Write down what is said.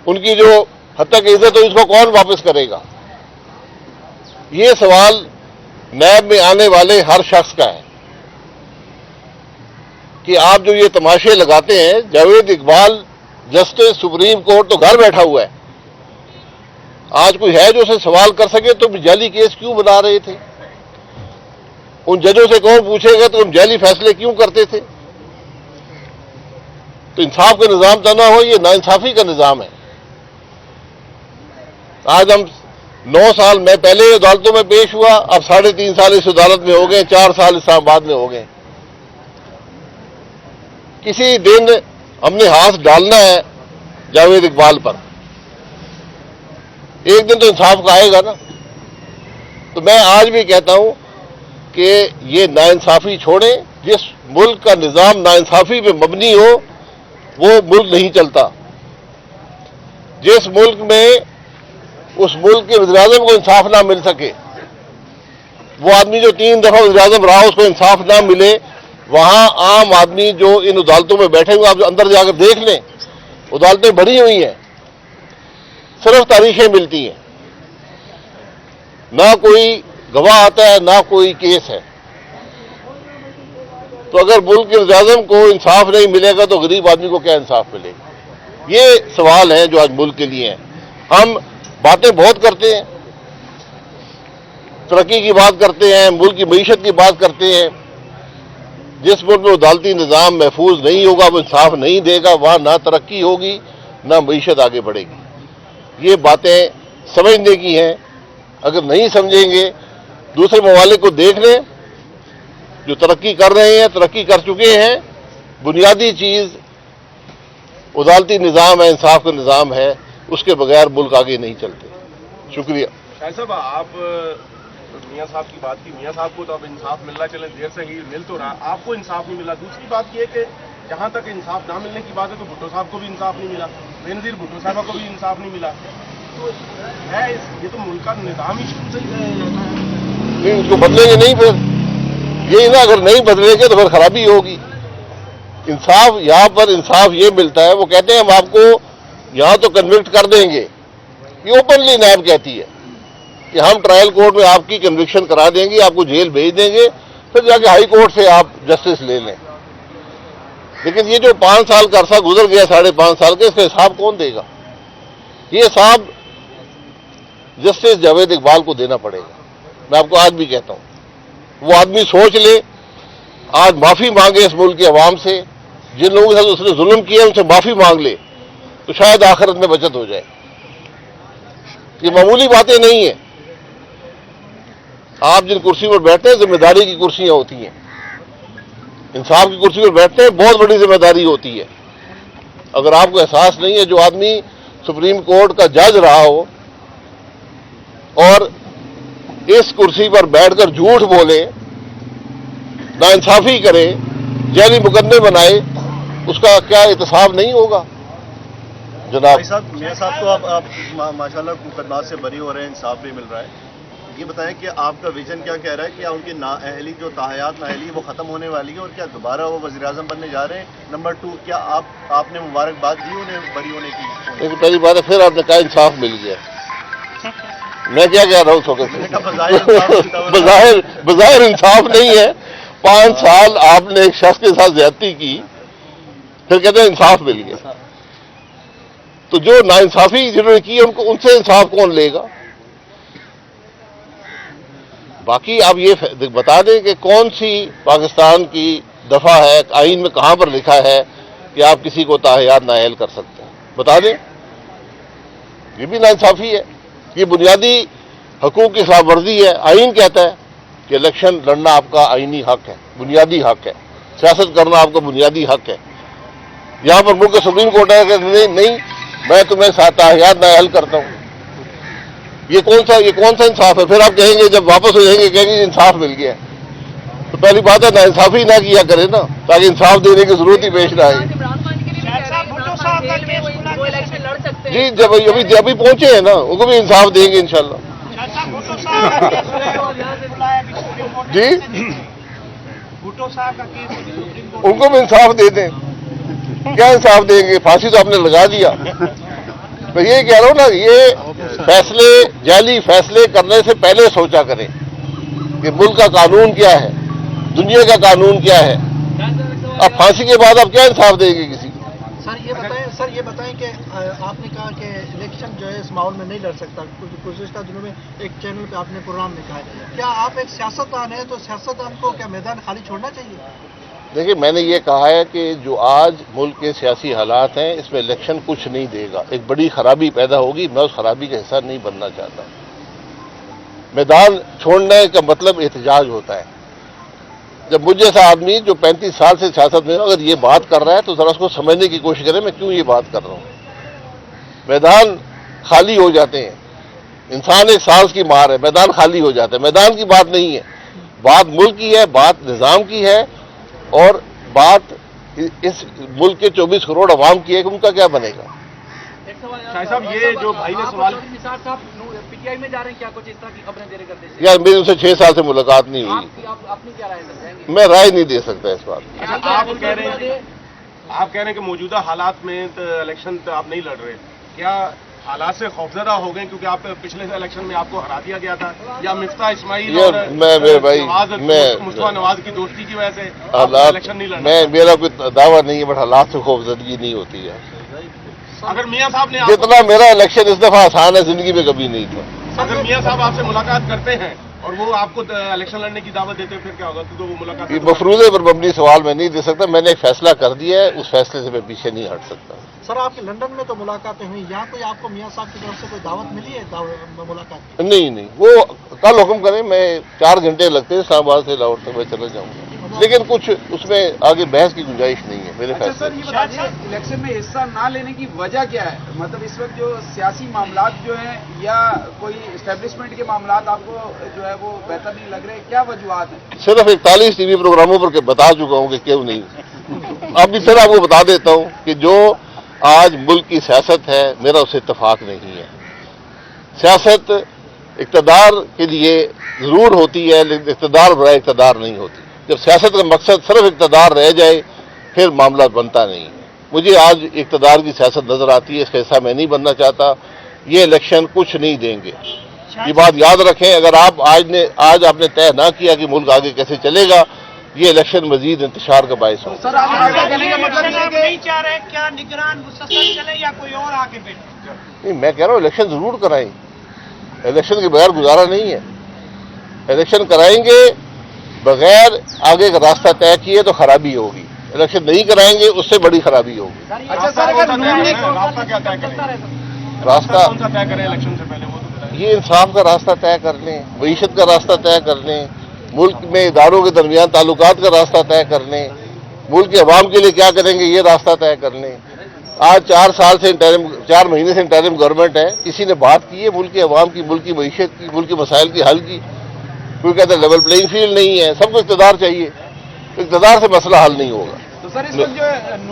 ان کی جو حد تک عزت ہو اس کو کون واپس کرے گا؟ یہ سوال نیب میں آنے والے ہر شخص کا ہے کہ آپ جو یہ تماشے لگاتے ہیں، Javed Iqbal justice supreme court تو گھر بیٹھا ہوا ہے، آج کوئی ہے جو اسے سوال کر سکے تو جعلی کیس کیوں بنا رہے تھے؟ ان ججوں سے کون پوچھے گا تو ہم جعلی فیصلے کیوں کرتے تھے؟ تو انصاف کا نظام تو نہ ہو، یہ ناانصافی کا نظام ہے۔ آج ہم 9 سال میں پہلے عدالتوں میں پیش ہوا، اب 3.5 سال اس عدالت میں ہو گئے، 4 سال اسلام آباد میں ہو گئے۔ کسی دن ہم نے ہاتھ ڈالنا ہے جاوید اقبال پر، ایک دن تو انصاف کا آئے گا نا۔ تو میں آج بھی کہتا ہوں کہ یہ ناانصافی چھوڑیں، جس ملک کا نظام ناانصافی پہ مبنی ہو وہ ملک نہیں چلتا۔ جس ملک میں اس ملک کے وزیر اعظم کو انصاف نہ مل سکے، وہ آدمی جو 3 دفعہ وزیر اعظم رہا اس کو انصاف نہ ملے، وہاں عام آدمی جو ان عدالتوں میں بیٹھے ہوئے، آپ اندر جا کر دیکھ لیں، عدالتیں بھری ہوئی ہیں، صرف تاریخیں ملتی ہیں، نہ کوئی گواہ آتا ہے نہ کوئی کیس ہے۔ تو اگر ملک کے وزیر اعظم کو انصاف نہیں ملے گا تو غریب آدمی کو کیا انصاف ملے گا؟ یہ سوال ہیں جو آج ملک کے لیے ہیں۔ ہم باتیں بہت کرتے ہیں، ترقی کی بات کرتے ہیں، ملک کی معیشت کی بات کرتے ہیں۔ جس ملک میں عدالتی نظام محفوظ نہیں ہوگا، وہ انصاف نہیں دے گا، وہاں نہ ترقی ہوگی نہ معیشت آگے بڑھے گی۔ یہ باتیں سمجھنے کی ہیں، اگر نہیں سمجھیں گے دوسرے ممالک کو دیکھ لیں جو ترقی کر رہے ہیں، ترقی کر چکے ہیں۔ بنیادی چیز عدالتی نظام ہے، انصاف کا نظام ہے، اس کے بغیر ملک آگے نہیں چلتے۔ شکریہ۔ شاہد صاحب، آپ میاں صاحب کی بات کی، میاں صاحب کو تو اب انصاف ملنا چلے دیر سے ہی مل تو رہا، آپ کو انصاف نہیں ملا۔ دوسری بات یہ کہ جہاں تک انصاف نہ ملنے کی بات ہے تو بھٹو صاحب کو بھی انصاف نہیں ملا، بے نظیر بھٹو صاحبہ کو بھی انصاف نہیں ملا۔ تو ہے یہ تو ملک کا نظام ہی شروع سے نہیں، اس کو بدلیں گے نہیں، پھر یہی نا، اگر نہیں بدلیں گے تو پھر خرابی ہوگی۔ انصاف یہاں پر انصاف یہ ملتا ہے، وہ کہتے ہیں ہم آپ کو یہاں تو کنوکٹ کر دیں گے، یہ اوپنلی نیب کہتی ہے کہ ہم ٹرائل کورٹ میں آپ کی کنوکشن کرا دیں گے، آپ کو جیل بھیج دیں گے، پھر جا کے ہائی کورٹ سے آپ جسٹس لے لیں۔ لیکن یہ جو 5 سال کا عرصہ گزر گیا، 5.5 سال کا، اس کا حساب کون دے گا؟ یہ حساب جسٹس جاوید اقبال کو دینا پڑے گا۔ میں آپ کو آج بھی کہتا ہوں، وہ آدمی سوچ لے، آج معافی مانگے اس ملک کے عوام سے، جن لوگوں کے ساتھ اس نے ظلم کیا ان سے معافی مانگ لے تو شاید آخرت میں بچت ہو جائے۔ یہ معمولی باتیں نہیں ہیں۔ آپ جن کرسی پر بیٹھتے ہیں ذمہ داری کی کرسیاں ہوتی ہیں، انصاف کی کرسی پر بیٹھتے ہیں بہت بڑی ذمہ داری ہوتی ہے۔ اگر آپ کو احساس نہیں ہے، جو آدمی سپریم کورٹ کا جج رہا ہو اور اس کرسی پر بیٹھ کر جھوٹ بولے، ناانصافی کرے، جعلی مقدمے بنائے، اس کا کیا احتساب نہیں ہوگا؟ جناب میاں صاحب تو آپ ماشاءاللہ مقدمات سے بری ہو رہے ہیں، انصاف بھی مل رہا ہے۔ یہ بتائیں کہ آپ کا ویژن کیا کہہ رہا ہے؟ کیا ان کی نااہلی جو تاحیات نااہلی وہ ختم ہونے والی ہے اور کیا دوبارہ وہ وزیر اعظم بننے جا رہے ہیں؟ نمبر 2، کیا آپ نے مبارکباد دی انہیں بری ہونے کی؟ ایک پہلی بات ہے، پھر آپ نے کہا انصاف مل گیا، میں کیا کہہ رہا ہوں؟ بظاہر انصاف نہیں ہے۔ 5 سال آپ نے ایک شخص کے ساتھ زیادتی کی، پھر کہتے ہیں انصاف مل گیا۔ تو جو ناانصافی جنہوں نے کی ان سے انصاف کون لے گا؟ باقی آپ یہ بتا دیں کہ کون سی پاکستان کی دفعہ ہے، آئین میں کہاں پر لکھا ہے کہ آپ کسی کو تاحیات نااہل کر سکتے ہیں؟ بتا دیں۔ یہ بھی ناانصافی ہے، یہ بنیادی حقوق کی خلاف ورزی ہے۔ آئین کہتا ہے کہ الیکشن لڑنا آپ کا آئینی حق ہے، بنیادی حق ہے، سیاست کرنا آپ کا بنیادی حق ہے۔ یہاں پر ملک سپریم کورٹ ہے کہ نہیں، میں تمہیں تاحیات نااہل کرتا ہوں۔ یہ کون سا انصاف ہے؟ پھر آپ کہیں گے جب واپس ہو جائیں گے کہیں گے انصاف مل گیا۔ تو پہلی بات ہے ناانصافی نہ کیا کرے نا، تاکہ انصاف دینے کی ضرورت ہی پیش نہ آئے۔ جی جب ابھی پہنچے ہیں نا، ان کو بھی انصاف دیں گے انشاءاللہ۔ جی ان کو بھی انصاف دے دیں، کیا انصاف دیں گے؟ پھانسی تو آپ نے لگا دیا، میں یہ کہہ رہا ہوں نا، یہ فیصلے جعلی فیصلے کرنے سے پہلے سوچا کریں کہ ملک کا قانون کیا ہے، دنیا کا قانون کیا ہے. اب پھانسی کے بعد آپ کیا انصاف دیں گے کسی کو؟ سر یہ بتائیں کہ آپ نے کہا کہ الیکشن جو ہے اس ماحول میں نہیں لڑ سکتا. گزشتہ دنوں میں ایک چینل پہ آپ نے پروگرام میں کہا ہے. کیا آپ ایک سیاستدان ہیں تو سیاستدان کو کیا میدان خالی چھوڑنا چاہیے؟ دیکھیے، میں نے یہ کہا ہے کہ جو آج ملک کے سیاسی حالات ہیں اس میں الیکشن کچھ نہیں دے گا. ایک بڑی خرابی پیدا ہوگی، میں اس خرابی کا حصہ نہیں بننا چاہتا. میدان چھوڑنے کا مطلب احتجاج ہوتا ہے. جب مجھ جیسا آدمی جو 35 سال سے سیاست میں اگر یہ بات کر رہا ہے تو ذرا اس کو سمجھنے کی کوشش کریں میں کیوں یہ بات کر رہا ہوں. میدان خالی ہو جاتے ہیں، انسان ایک سانس کی مار ہے، میدان خالی ہو جاتا ہے. میدان کی بات نہیں ہے، بات ملک کی ہے، بات نظام کی ہے، اور بات اس ملک کے 24 کروڑ عوام کی ہے کہ ان کا کیا بنے گا. شاہ صاحب، یہ جو بھائی نے سوال پی ٹی آئی میں جا رہے ہیں، کیا کچھ اس طرح کی خبریں دے رہے کرتے ہیں؟ یار میری ان سے 6 سال سے ملاقات نہیں ہوئی، اپنی کیا رائے ہے؟ میں رائے نہیں دے سکتا اس بات. آپ کہہ رہے ہیں کہ موجودہ حالات میں الیکشن آپ نہیں لڑ رہے، کیا حالات سے خوفزدہ ہو گئے کیونکہ آپ پچھلے الیکشن میں آپ کو ہرا دیا گیا تھا، یا مفتاح اسماعیل اور مصطفیٰ نواز کی دوستی کی وجہ سے الیکشن نہیں لڑ رہے؟ میرا کوئی دعویٰ نہیں ہے، بٹ حالات سے خوفزدگی نہیں ہوتی ہے. اگر میاں صاحب نے جتنا میرا الیکشن اس دفعہ آسان ہے زندگی میں کبھی نہیں تھا. اگر میاں صاحب آپ سے ملاقات کرتے ہیں اور وہ آپ کو الیکشن لڑنے کی دعوت دیتے ہیں پھر کیا ہوگا؟ کیونکہ وہ ملاقات یہ مفروضے پر مبنی سوال میں نہیں دے سکتا. میں نے ایک فیصلہ کر دیا ہے، اس فیصلے سے میں پیچھے نہیں ہٹ سکتا. سر آپ کی لندن میں تو ملاقاتیں ہوئی، یہاں کوئی آپ کو میاں صاحب کی طرف سے کوئی دعوت ملی ہے ملاقات کی؟ نہیں، وہ کل حکم کریں. میں 4 گھنٹے لگتے ہیں اسلام آباد سے لاہور تک میں چلا جاؤں گا، لیکن کچھ اس میں آگے بحث کی گنجائش نہیں ہے میرے فیصلے. سر یہ بتائیے، الیکشن میں حصہ نہ لینے کی وجہ کیا ہے؟ مطلب اس وقت جو سیاسی معاملات جو ہیں یا کوئی اسٹیبلشمنٹ کے معاملات آپ کو جو ہے وہ بہتر نہیں لگ رہے، کیا وجوہات ہیں؟ صرف 41 ٹی وی پروگراموں پر بتا چکا ہوں کہ کیوں نہیں. اب بھی پھر آپ کو بتا دیتا ہوں کہ جو آج ملک کی سیاست ہے میرا اس سے اتفاق نہیں ہے. سیاست اقتدار کے لیے ضرور ہوتی ہے لیکن اقتدار برائے اقتدار نہیں ہوتی. جب سیاست کا مقصد صرف اقتدار رہ جائے پھر معاملہ بنتا نہیں ہے. مجھے آج اقتدار کی سیاست نظر آتی ہے، اس کا حصہ میں نہیں بننا چاہتا. یہ الیکشن کچھ نہیں دیں گے، یہ بات یاد رکھیں. اگر آج آپ نے طے نہ کیا کہ ملک آگے کیسے چلے گا، یہ الیکشن مزید انتشار کا باعث ہو. سر آپ نہیں چاہ رہے کیا نگران مسلسل چلے یا کوئی اور آگے بیٹھے؟ نہیں، میں کہہ رہا ہوں الیکشن ضرور کرائیں. الیکشن کے بغیر گزارا نہیں ہے. الیکشن کرائیں گے، بغیر آگے کا راستہ طے کیے تو خرابی ہوگی. الیکشن نہیں کرائیں گے اس سے بڑی خرابی ہوگی. اچھا سر، اگر راستہ کیا طے کریں؟ راستہ کون سا طے کریں الیکشن سے پہلے وہ تو بتائیں. یہ انصاف کا راستہ طے کر لیں، معیشت کا راستہ طے کر لیں، ملک میں اداروں کے درمیان تعلقات کا راستہ طے کر لیں، ملک کے عوام کے لیے کیا کریں گے یہ راستہ طے کر لیں. آج 4 مہینے سے انٹرم گورنمنٹ ہے، کسی نے بات کی ہے ملک کے عوام کی، ملک کی معیشت کی، ملک کے مسائل کی حل کی؟ کوئی کہتا ہے لیول پلینگ فیلڈ نہیں ہے. سب کو اقتدار چاہیے، اقتدار سے مسئلہ حل نہیں ہوگا. تو سر اس وقت جو